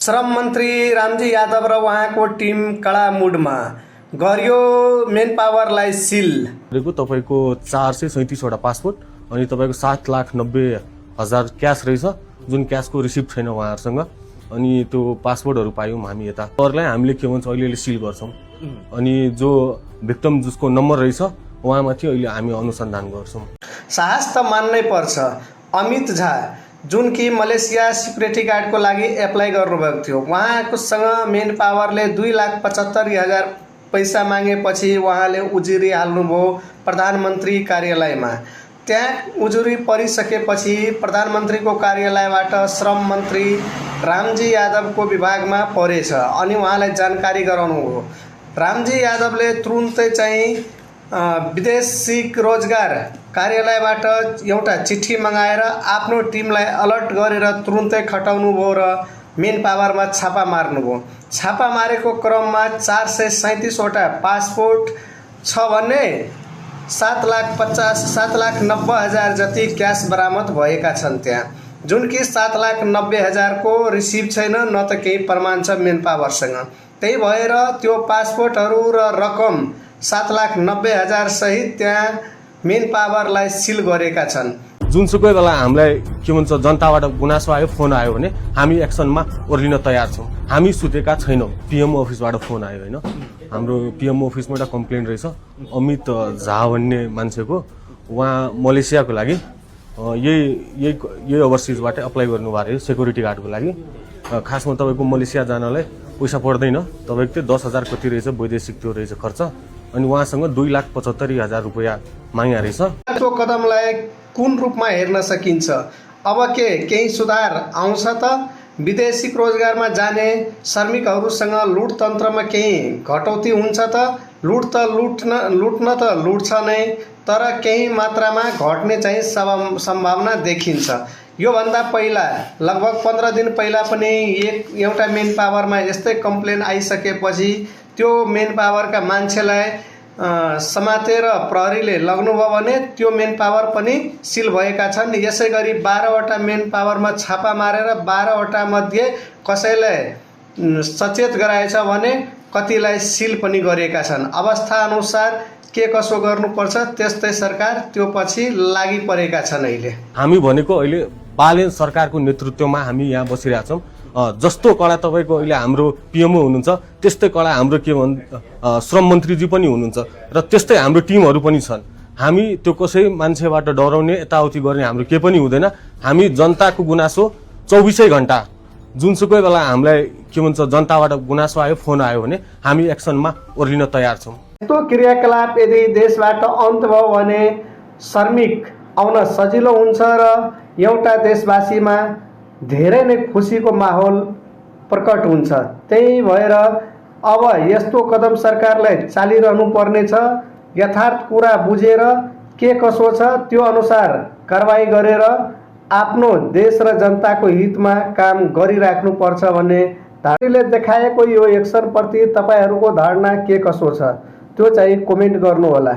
श्रम मन्त्री रामजी यादव र उहाँको टिम कडा मुडमा गरियो मेन पावरलाई सिल। तपाईको 437 वटा पासपोर्ट अनि तपाईको 7,90,000 क्यास रहेछ, जुन क्यासको रिसिप्ट छैन उहाँहरुसँग। अनि त्यो पासपोर्टहरु पायौं हामी यता। अरूलाई हामीले के भन्छ अहिले सिल गर्छौं। अनि जो भिक्टिम जसको नम्बर रहेछ उहाँमाथि अहिले हामी अनुसन्धान गर्छौं। साहस त मान्नै पर्छ। अमित झा जुन कि मलेसिया सिक्युरिटी गार्डको लागि एप्लाई गर्नुभएको थियो, उहाँकोसँग मेन पावरले 2,75,000 पैसा मागेपछि उहाँले उजुरी हाल्नुभयो प्रधानमन्त्री कार्यालयमा। त्यहाँ उजुरी परिसकेपछि प्रधानमन्त्रीको कार्यालयबाट श्रम मन्त्री रामजी यादवको विभागमा परेछ अनि उहाँलाई जानकारी गराउनुभयो। रामजी यादवले तुरुन्तै चाहिँ विदेशिक रोजगार कार्यालयबाट एउटा चिठी मगाएर आफ्नो टिमलाई अलर्ट गरेर तुरुन्तै खटाउनु भयो र मेन पावरमा छापा मार्नुभयो। छापा मारेको क्रममा 437 वटा पासपोर्ट छ भने 7,90,000 जति क्यास बरामद भएका छन् त्यहाँ, जुन कि 7,90,000 को रिसिभ छैन, न त केही प्रमाण छ मेन पावरसँग। त्यही भएर त्यो पासपोर्टहरू र रकम 7,90,000 सहित त्यहाँ मेन पावरलाई सिल गरेका छन्। जुनसुकै बेला हामीलाई के भन्छ जनताबाट गुनासो आयो, फोन आयो भने हामी एक्सनमा ओर्लिन तयार छौं। हामी सुतेका छैनौं। पीएम अफिसबाट फोन आयो हैन, हाम्रो पीएम अफिसमा एउटा कम्प्लेन रहेछ अमित झा भन्ने मान्छेको। उहाँ मलेसियाको लागि यही ओभरसिजबाट अप्लाई गर्नुभएको रहेछ सेक्युरिटी गार्डको लागि। खासमा तपाईको मलेसिया जानलाई पैसा पर्दैन, तपाईको त्यो 10,000 कति रहेछ वैदेशिक त्यो रहेछ खर्च। अनि उहाँसँग 2,75,000 रुपैयाँ माग्या रहेछ। त्यो कदमलाई कुन रूपमा हेर्न सकिन्छ? अब केही सुधार आउँछ त? विदेशिक रोजगारमा जाने श्रमिकहरूसँग लुटतन्त्रमा केही घटौती हुन्छ त? लुट्न त लुट्छ नै, तर केही मात्रामा घट्ने चाहिँ सम्भावना देखिन्छ। यो भन्दा पहिला लगभग 15 दिन पहिला पनि एउटा मेन पावरमा यस्तै कम्प्लेन आइसकेपछि त्यो मेन पावरका मान्छेलाई समातेर प्रहरीले लग्नुभयो भने त्यो मेन पावर पनि सिल भएका छन्। यसै गरी 12 वटा मेन पावरमा छापा मारेर 12 वटा मध्ये कसैलाई सचेत गराएछ भने कतिलाई सिल पनि गरेका छन्। अवस्था अनुसार के कसो गर्नुपर्छ त्यस्तै सरकार त्यो पछि लागि परेका छन्। अहिले हामी भनेको अहिले बालेन सरकारको नेतृत्वमा हामी यहाँ बसिरहेका छौं। जस्तो कडा तपाईको अहिले हाम्रो पीएमओ हुनुहुन्छ त्यस्तै कडा हाम्रो श्रम मन्त्रीजी पनि हुनुहुन्छ र त्यस्तै हाम्रो टिमहरू पनि छन्। हामी त्यो कसै मान्छेबाट डराउने यताउति गर्ने हाम्रो के पनि हुँदैन। हामी जनताको गुनासो 24 घण्टा जुनसुकै बेला हामीलाई के भन्छ जनताबाट गुनासो आयो, फोन आयो भने हामी एक्सनमा ओर्लिन तयार छौं। यस्तो क्रियाकलाप यदि देशबाट अन्त भयो भने श्रमिक आउन सजिलो हुन्छ र एउटा देशवासीमा धेरै नै खुसीको माहौल प्रकट हुन्छ। त्यही भएर अब यस्तो कदम सरकारलाई चालिरहनु पर्नेछ। यथार्थ कुरा बुझेर के कसो छ त्यो अनुसार कारबाही गरेर आफ्नो देश र जनताको हितमा काम गरिराख्नु पर्छ भन्ने धारणले देखाएको यो एक्सन प्रति तपाईहरुको धारणा के कसो छ त्यो चाहिँ कमेन्ट गर्नु होला।